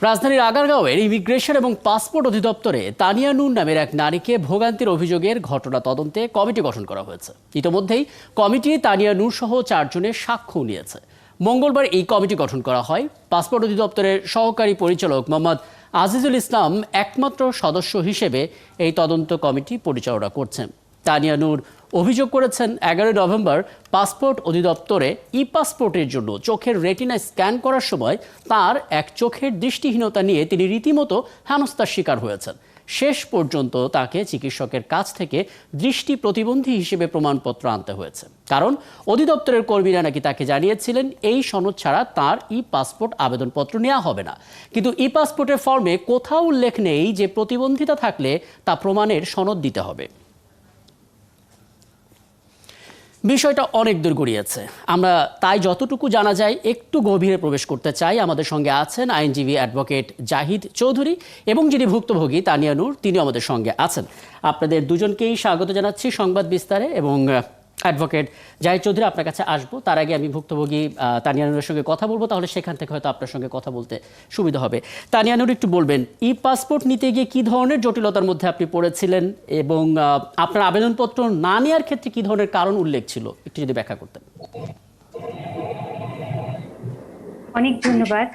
রাজধানীর আগারগাঁওয়ের ইমিগ্রেশন এবং পাসপোর্ট অধিদপ্তরে তানিয়া নূর নামের এক নারীকে ভোগান্তির অভিযোগের ঘটনা তদন্তে কমিটি গঠন করা হয়েছে। ইতোমধ্যেই কমিটি তানিয়া নূর সহ 4 জনের সাক্ষ্য নিয়েছে। মঙ্গলবার এই কমিটি গঠন করা হয়। পাসপোর্ট অধিদপ্তরের সহকারী পরিচালক মোহাম্মদ আজিজুল ইসলাম একমাত্র সদস্য হিসেবে এই তদন্ত কমিটি পরিচালনা করছেন। তানিয়া নূর অভিযোগ করেছেন 11 নভেম্বর পাসপোর্ট অধিদপ্তরে ই পাসপোর্টের জন্য চোখের রেটিনা স্ক্যান করার সময় তার এক চোখের দৃষ্টিহীনতা নিয়ে তিনি রীতিমতো হেনস্থার শিকার হয়েছেন। শেষ পর্যন্ত তাকে চিকিৎসকের কাছ থেকে দৃষ্টি প্রতিবন্ধী হিসেবে প্রমাণপত্র আনতে হয়েছে, কারণ অধিদপ্তরের কর্মীরা নাকি তাকে জানিয়েছিলেন এই সনদ ছাড়া তার ই পাসপোর্ট আবেদনপত্র নেওয়া হবে না। কিন্তু ই পাসপোর্টের ফর্মে কোথাও উল্লেখ নেই যে প্রতিবন্ধিতা থাকলে তা প্রমাণের সনদ দিতে হবে। বিষয়টা অনেক দূর গড়িয়েছে। আমরা তাই যতটুকু জানা যায় একটু গভীরে প্রবেশ করতে চাই। আমাদের সঙ্গে আছেন আইনজীবী অ্যাডভোকেট জাহিদ চৌধুরী এবং যিনি ভুক্তভোগী তানিয়া নূর, তিনি আমাদের সঙ্গে আছেন। আপনাদের দুজনকেই স্বাগত জানাচ্ছি সংবাদ বিস্তারে। এবং অ্যাডভোকেট জাহিদ চৌধুরী, আপনার কাছে আসবো। তার আগে আমি ভুক্তভোগী তানিয়া নূরের সঙ্গে কথা বলবো, তাহলে সেখান থেকে হয়তো আপনার সঙ্গে কথা বলতে সুবিধা হবে। তানিয়া নূর, একটু বলবেন ই পাসপোর্ট নিতে গিয়ে কী ধরনের জটিলতার মধ্যে আপনি পড়েছিলেন এবং আপনার আবেদনপত্র না নেওয়ার ক্ষেত্রে কী ধরনের কারণ উল্লেখ ছিল, একটু যদি ব্যাখ্যা করতেন। অনেক ধন্যবাদ।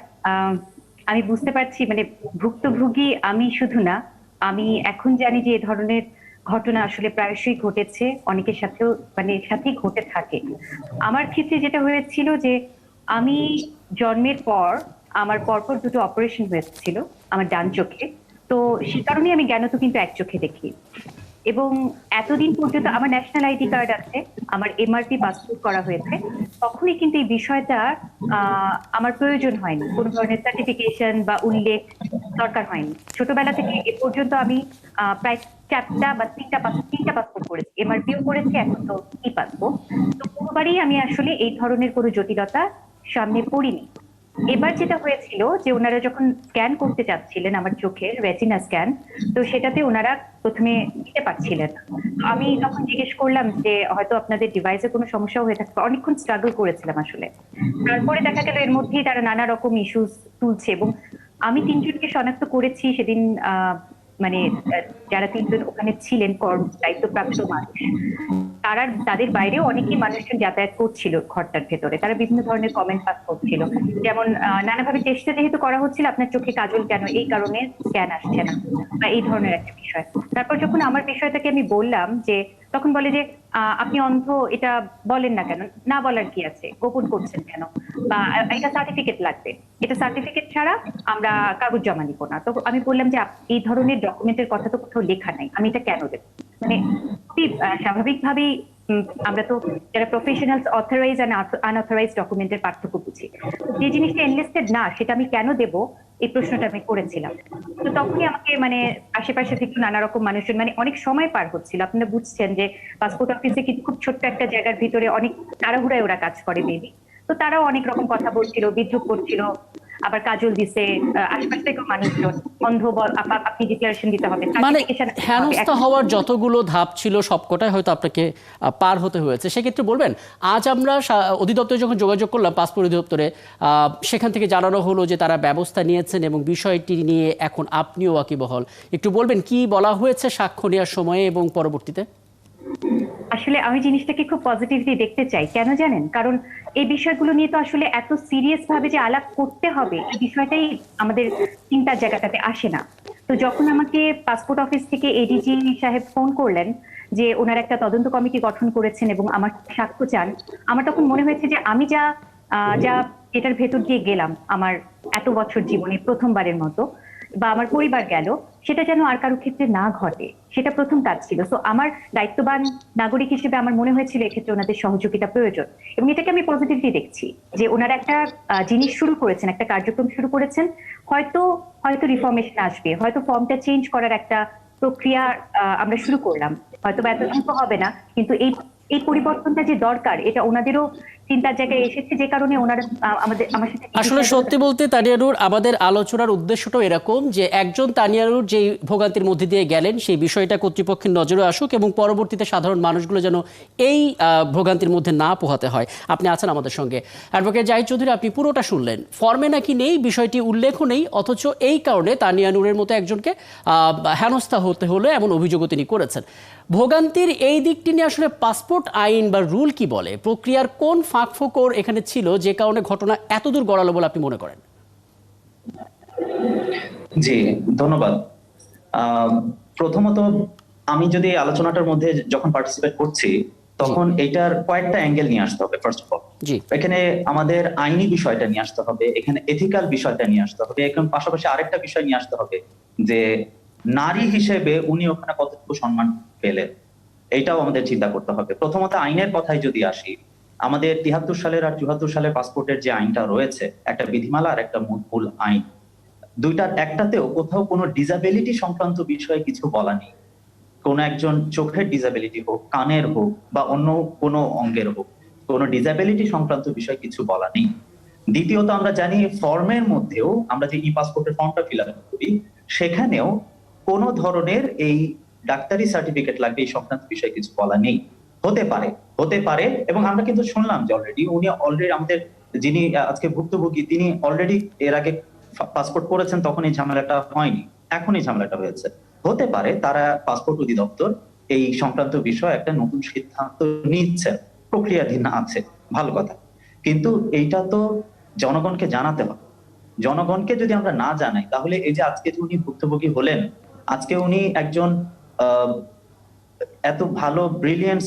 আমি বুঝতে পারছি, মানে ভুক্তভোগী আমি শুধু না, আমি এখন জানি যে এ ধরনের ঘটনা আসলে প্রায়শই ঘটেছে, অনেকের সাথেও সাথেই ঘটে থাকে। আমার ক্ষেত্রে যেটা হয়েছিল যে আমি জন্মের পর আমার পরপর 2টো অপারেশন হয়েছিল আমার ডান চোখে। তো সে কারণে আমি জ্ঞানত কিন্তু এক চোখে দেখি, এবং এতদিন পর্যন্ত আমার ন্যাশনাল আইডি কার্ড আছে, আমার এমআরপি পাসপোর্ট করা হয়েছে, তখনই কিন্তু এই বিষয়টা আমার প্রয়োজন হয়নি, কোনো ধরনের সার্টিফিকেশন বা উল্লেখ দরকার হয়নি। ছোটবেলা থেকে এ পর্যন্ত আমি প্রায় 4টা বা 3টা পাসপোর্ট করেছি, এমআরপিও করেছি, এখন তো ই পাসপোর্ট। তো কোনোবারই আমি আসলে এই ধরনের কোনো জটিলতা সামনে পড়িনি। এবার যেটা হয়েছিল যে ওনারা যখন স্ক্যান করতে চাচ্ছিলেন আমার চোখের রেটিনা স্ক্যান, তো সেটাতে ওনারা প্রথমে দিতে পারছিলেন না। আমি তখন জিজ্ঞেস করলাম যে হয়তো আপনাদের ডিভাইসে কোনো সমস্যা হয়ে থাকবে, অনেকক্ষণ স্ট্রাগল করেছিলাম আসলে। তারপরে দেখা গেল এর মধ্যেই তারা নানা রকম ইস্যুস তুলছে, এবং আমি 3জনকে শনাক্ত করেছি সেদিন। যারা 3জন ওখানে ছিলেন দায়িত্বপ্রাপ্ত মানুষ, তাদের বাইরেও অনেকেই মানুষজন যাতায়াত করছিল ঘরটার ভেতরে। তারা বিভিন্ন ধরনের কমেন্ট পাস করছিল, যেমন নানাভাবে চেষ্টা যেহেতু করা হচ্ছিল, আপনার চোখে কাজল কেন, এই কারণে স্ক্যান আসছে না, বা এই ধরনের একটা বিষয়। তারপর যখন আমার বিষয়টাকে আমি বললাম, যে তখন বলে যে আপনি অন্ধ, এটা বলেন না কেন, না বলার কি আছে, গোপন করছেন কেন, বা এটা সার্টিফিকেট লাগবে, এটা সার্টিফিকেট ছাড়া আমরা কাগজ জমা নিব না। তো আমি বললাম যে এই ধরনের ডকুমেন্টের কথা তো কোথাও লেখা নাই, আমি এটা কেন দেব? খুবই স্বাভাবিকভাবেই আমরা তো যারা প্রফেশনালস অথরাইজ আর আনঅথরাইজ ডকুমেন্টের পার্থক্য বুঝি। যে জিনিসটা এনলিস্টেড না, সেটা আমি কেন দেব, এই প্রশ্নটা আমি করেছিলাম। তো তখনই আমাকে আশেপাশে থেকে নানা রকম মানুষজন, অনেক সময় পার হচ্ছিল। আপনারা বুঝছেন যে পাসপোর্ট অফিসে কিন্তু খুব ছোট্ট একটা জায়গার ভিতরে অনেক তাড়াহুড়ায় ওরা কাজ করে মেবি। তো তারাও অনেক রকম কথা বলছিল, বিদ্রুপ করছিল, আবার কাজল দিছে আশপাশ থেকেও মানুষজন, অন্ধ বল, আপনি ডিক্লারেশন দিতে হবে, হেনস্থা হওয়ার যতগুলো ধাপ ছিল সবকটাই হয়তো আপনাকে পার হতে হয়েছে। সেক্ষেত্রে বলবেন, আজ আমরা অধিদপ্তরে যখন যোগাযোগ করলাম, পাসপোর্ট অধিদপ্তরে, সেখান থেকে জানানো হলো যে তারা ব্যবস্থা নিয়েছেন এবং বিষয়টি নিয়ে এখন আপনিও ওয়াকিবহল। একটু বলবেন কি বলা হয়েছে সাক্ষ্য নেওয়ার সময়ে এবং পরবর্তীতে? আসলে আমি জিনিসটাকে খুব পজিটিভলি দেখতে চাই। কেন জানেন? কারণ এই বিষয়গুলো নিয়ে তো আসলে এত সিরিয়াস ভাবে যে আলাপ করতে হবে, এই বিষয়টাই আমাদের চিন্তার জায়গাটাতে আসে না। তো যখন আমাকে পাসপোর্ট অফিস থেকে এডিজি সাহেব ফোন করলেন যে ওনার একটা তদন্ত কমিটি গঠন করেছেন এবং আমার সাক্ষ্য চান, আমার তখন মনে হয়েছে যে আমি যা এটার ভেতর দিয়ে গেলাম আমার এত বছর জীবনে প্রথমবারের মতো, বা আমার পরিবার গেল, সেটা যেন আর কারো ক্ষেত্রে না ঘটে, সেটা প্রথম কাজ ছিল। তো আমার দায়িত্ববান নাগরিক হিসেবে আমার মনে হয়েছিল এক্ষেত্রে ওনাদের সহযোগিতা প্রয়োজন, এবং এটাকে আমি পজিটিভলি দেখছি যে ওনারা একটা জিনিস শুরু করেছেন, একটা কার্যক্রম শুরু করেছেন। হয়তো হয়তো রিফর্মেশন আসবে, হয়তো ফর্মটা চেঞ্জ করার একটা প্রক্রিয়া আমরা শুরু করলাম, হয়তো বা এত দ্রুত হবে না, কিন্তু এই পরিবর্তনটা যে দরকার, এটা ওনাদেরও চিন্তার জায়গায় এসেছে, যে কারণে ওনারা আমার সাথে আসলে সত্যি বলতে তানিয়া নূর, আমাদের আলোচনার উদ্দেশ্যটাও এরকম যে একজন তানিয়া নূর যে ভোগান্তির মধ্যে দিয়ে গেলেন সেই বিষয়টা কর্তৃপক্ষের নজরে আসুক এবং পরবর্তীতে সাধারণ মানুষগুলো যেন এই ভোগান্তির মধ্যে না পোহাতে হয়। আপনি আছেন আমাদের সঙ্গে অ্যাডভোকেট জাহিদ চৌধুরী, আপনি পুরোটা শুনলেন। ফর্মে নাকি নেই, বিষয়টি উল্লেখও নেই, অথচ এই কারণে তানিয়া নূরের মতো একজনকে হেনস্থা হতে হলো এমন অভিযোগও তিনি করেছেন। ভোগান্তির এই দিকটি নিয়ে আসলে পাসপোর্ট আইন বা রুল কি বলে? প্রক্রিয়ার কোন ফাঁকফোকর এখানে ছিল যে কারণে ঘটনা এতদূর গড়ালো বলে আপনি মনে করেন? জি, ধন্যবাদ। প্রথমত আমি যদি আলোচনাটার মধ্যে যখন পার্টিসিপেট করছি তখন এটার কয়েকটা অ্যাঙ্গেল নিয়ে আসতে হবে। ফার্স্ট অফ অল এখানে আমাদের আইনি বিষয়টা নিয়ে আসতে হবে, এখানে এথিক্যাল বিষয়টা নিয়ে আসতে হবে, এখানে পাশাপাশি আরেকটা বিষয় নিয়ে আসতে হবে যে নারী হিসেবে উনি ওখানে কতটুকু সম্মান পেলেন, এইটাও আমাদের চিন্তা করতে হবে। প্রথমত আইনের কথায় যদি আসি, আমাদের ৭৩ সালের আর ৭৪ সালের পাসপোর্টের যে আইনটা রয়েছে, একটা বিধিমালা আর একটা মূল আইন, দুইটার একটাতেও কোথাও কোনো ডিসাবিলিটি সংক্রান্ত বিষয়ে কিছু বলা নেই। কোন একজন চোখের ডিসাবিলিটি হোক, কানের হোক বা অন্য কোনো অঙ্গের হোক, কোনো ডিসাবিলিটি সংক্রান্ত বিষয় কিছু বলা নেই। দ্বিতীয়ত আমরা জানি ফর্মের মধ্যেও আমরা যে ই পাসপোর্টের ফর্মটা ফিল আপ করি সেখানেও কোনো ধরনের এই ডাক্তারি সার্টিফিকেট লাগবে এই সংক্রান্ত বিষয়ে কিছু বলা নেই। হতে পারে এবং আমরা কিন্তু শুনলাম যে উনি অলরেডি আমাদের যিনি আজকে ভুক্তভোগী তিনি অলরেডি এর আগে পাসপোর্ট করেছেন, তখন এই ঝামেলাটা হয়নি, এখন এই ঝামেলাটা হয়েছে। হতে পারে তারা পাসপোর্ট অধিদপ্তর এই সংক্রান্ত বিষয়ে একটা নতুন সিদ্ধান্ত নিচ্ছে, প্রক্রিয়াধীন আছে, ভালো কথা। কিন্তু এইটা তো জনগণকে জানাতে হবে। জনগণকে যদি আমরা না জানাই তাহলে এই যে আজকে উনি ভুক্তভোগী হলেন, আজকে উনি একজন এত ভালো ব্রিলিয়েন্ট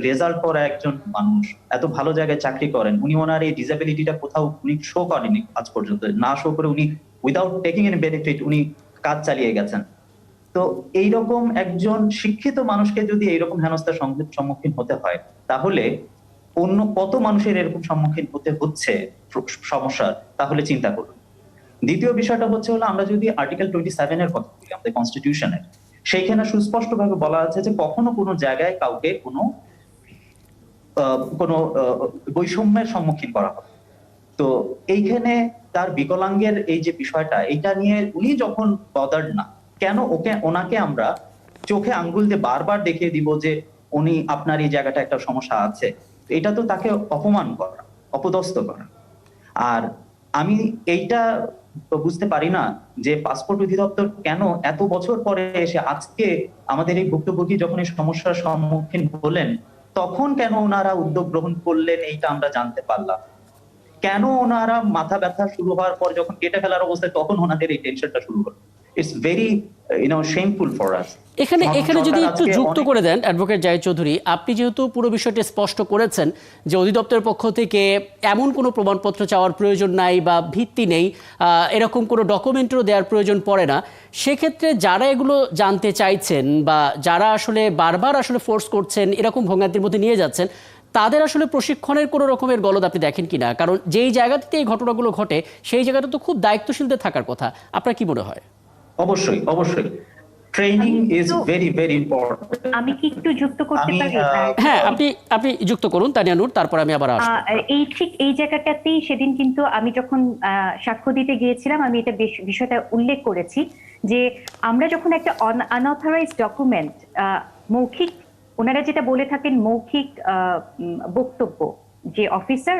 রেজাল্ট করা একজন মানুষ, এত ভালো জায়গায় চাকরি করেন, উনি ওনার এই ডিসেবিলিটিটা কোথাও উনি শো করেনি আজ পর্যন্ত, না শো করে উনি উইদাউট টেকিং এনি বেনিফিট উনি কাজ চালিয়ে গেছেন। তো এইরকম একজন শিক্ষিত মানুষকে যদি এইরকম হেনস্থার সম্মুখীন হতে হয় তাহলে অন্য কত মানুষের এরকম সম্মুখীন হতে হচ্ছে সমস্যার, তাহলে চিন্তা করুন। দ্বিতীয় বিষয়টা হচ্ছে হলো, আমরা যদি আর্টিকেল 27 এর কথা বলি আমাদের কনস্টিটিউশনের, সেইখানে সুস্পষ্টভাবে বলা আছে যে কখনো কোনো জায়গায় কাউকে কোনো বৈষম্যের সম্মুখীন করা হবে। তো এইখানে তার বিকলাঙ্গের এই যে বিষয়টা, এটা নিয়ে উনি যখন বদার্ড না, কেন ওনাকে আমরা চোখে আঙ্গুল দিয়ে বারবার দেখিয়ে দিব যে উনি আপনার এই জায়গাটা একটা সমস্যা আছে? এটা তো তাকে অপমান করা, অপদস্থ করা। আর আমি এইটা বুঝতে পারি না যে পাসপোর্ট অধিদপ্তর কেন এত বছর পরে এসে আজকে আমাদের এই ভুক্তভোগী যখন এই সমস্যার সম্মুখীন হলেন তখন কেন ওনারা উদ্যোগ গ্রহণ করলেন, এইটা আমরা জানতে পারলাম। কেন ওনারা মাথা ব্যথা শুরু হওয়ার পর যখন কেটে ফেলার অবস্থায় তখন ওনাদের এই টেনশনটা শুরু হলো? It's very shameful for us. এখানে যদি একটু যুক্ত করে দেন অ্যাডভোকেট জাহিদ চৌধুরী, আপনি যেহেতু পুরো বিষয়টি স্পষ্ট করেছেন যে অধিদপ্তরের পক্ষ থেকে এমন কোনো প্রমাণপত্র চাওয়ার প্রয়োজন নাই বা ভিত্তি নেই, এরকম কোনো ডকুমেন্টও দেওয়ার প্রয়োজন পড়ে না, সেক্ষেত্রে যারা এগুলো জানতে চাইছেন বা যারা আসলে বারবার আসলে ফোর্স করছেন, এরকম ভোগান্তির মধ্যে নিয়ে যাচ্ছেন, তাদের আসলে প্রশিক্ষণের কোনো রকমের গলদ আপনি দেখেন কিনা? কারণ যেই জায়গাতে এই ঘটনাগুলো ঘটে সেই জায়গাটা তো খুব দায়িত্বশীলদের থাকার কথা। আপনার কি মনে হয়? অবশ্যই training is very very important. আমি কি একটু যুক্ত করতে পারি? হ্যাঁ, আপনি যুক্ত করুন তানিয়া নূর, তারপর আমি আবার আসব। এই জায়গাটাতেই সেদিন কিন্তু আমি যখন সাক্ষ্য দিতে গিয়েছিলাম আমি এটা বিষয়টা উল্লেখ করেছি যে আমরা যখন একটা আনঅথরাইজড ডকুমেন্ট, মৌখিক, ওনারা যেটা বলে থাকেন মৌখিক বক্তব্য, যে অফিসার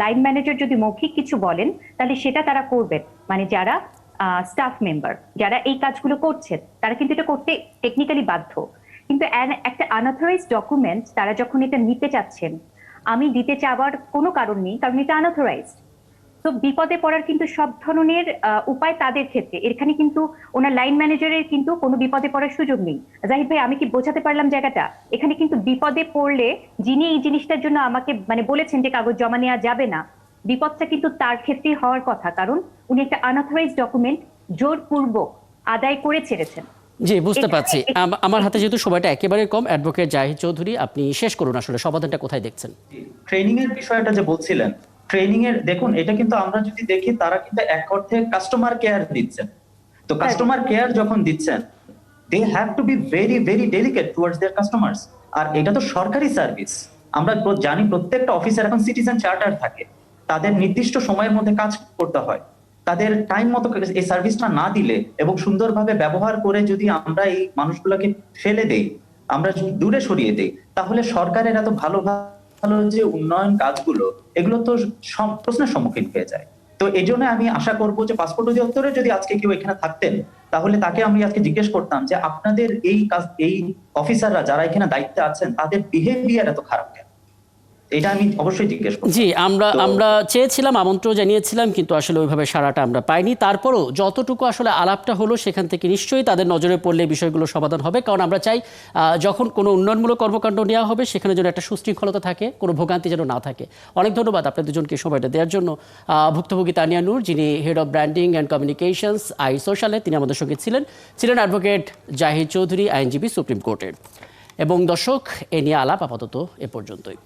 লাইন ম্যানেজার যদি মৌখিক কিছু বলেন তাহলে সেটা তারা করবেন, মানে যারা স্টাফ মেম্বার যারা এই কাজগুলো করছেন তারা কিন্তু এটা করতে টেকনিক্যালি বাধ্য। কিন্তু একটা আনঅথরাইজড ডকুমেন্ট তারা যখন এটা নিতে চাচ্ছেন, আমি দিতে চাওয়ার কোনো কারণ নেই, কারণ এটা আনঅথরাইজড। তো বিপদে পড়ার কিন্তু সব ধরনের উপায় তাদের ক্ষেত্রে, এখানে কিন্তু ওনার লাইন ম্যানেজারের কিন্তু কোনো বিপদে পড়ার সুযোগ নেই। জাহিদ ভাই, আমি কি বোঝাতে পারলাম জায়গাটা? এখানে কিন্তু বিপদে পড়লে যিনি এই জিনিসটার জন্য আমাকে বলেছেন যে কাগজ জমা নেওয়া যাবে না, বিপদটা কিন্তু তার ক্ষেত্রে হওয়ার কথা, কারণ উনি একটা আনঅথরাইজড ডকুমেন্ট জোরপূর্বক আদায় করে ছেড়েছেন। জি, বুঝতে পারছি। আমার হাতে যেহেতু সময়টা একেবারে কম, অ্যাডভোকেট জাহিদ চৌধুরী আপনি শেষ করুন, আসলে সমাধানটা কোথায় দেখছেন? ট্রেনিং এর বিষয়টা যে বলছিলেন, ট্রেনিং এর দেখুন, এটা কিন্তু আমরা যদি দেখি তারা কিন্তু এক অর্থে কাস্টমার কেয়ার দিচ্ছেন। তো কাস্টমার কেয়ার যখন দিচ্ছেন, they have to be very very delicate towards their customers. আর এটা তো সরকারি সার্ভিস, আমরা জানি প্রত্যেকটা অফিসের এখন সিটিজেন চার্টার থাকে, তাদের নির্দিষ্ট সময়ের মধ্যে কাজ করতে হয়। তাদের টাইম মতো এই সার্ভিসটা না দিলে এবং সুন্দরভাবে ব্যবহার করে যদি আমরা এই মানুষগুলোকে ফেলে দেই, আমরা দূরে সরিয়ে দেই, তাহলে সরকারের এত ভালো ভালো যে উন্নয়ন কাজগুলো এগুলো তো প্রশ্নের সম্মুখীন হয়ে যায়। তো এই জন্য আমি আশা করবো যে পাসপোর্ট অধিদপ্তরে যদি আজকে কেউ এখানে থাকতেন, তাহলে তাকে আমি আজকে জিজ্ঞেস করতাম যে আপনাদের এই কাজ, এই অফিসাররা যারা এখানে দায়িত্বে আছেন তাদের বিহেভিয়ার এত খারাপ কেন, এটা আমি অবশ্যই জিজ্ঞেস করব। জি, আমরা চেয়েছিলাম, আমন্ত্রণ জানিয়েছিলাম, কিন্তু আসলে ওইভাবে সাড়াটা আমরা পাইনি। তারপরও যতটুকু আসলে আলাপটা হলো সেখান থেকে নিশ্চয়ই তাদের নজরে পড়লে বিষয়গুলো সমাধান হবে, কারণ আমরা চাই যখন কোনো উন্নয়নমূলক কর্মকাণ্ড নেওয়া হবে সেখানে যেন একটা সুশৃঙ্খলতা থাকে, কোনো ভোগান্তি যেন না থাকে। অনেক ধন্যবাদ আপনাদের দুজনকে সময়টা দেওয়ার জন্য। ভুক্তভোগী তানিয়া নূর, যিনি head of branding and communications সোশ্যালে, তিনি আমাদের সঙ্গে ছিলেন অ্যাডভোকেট জাহিদ চৌধুরী, আইনজীবী, সুপ্রিম কোর্টের। এবং দর্শক, এ নিয়ে আলাপ আপাতত এ পর্যন্তই।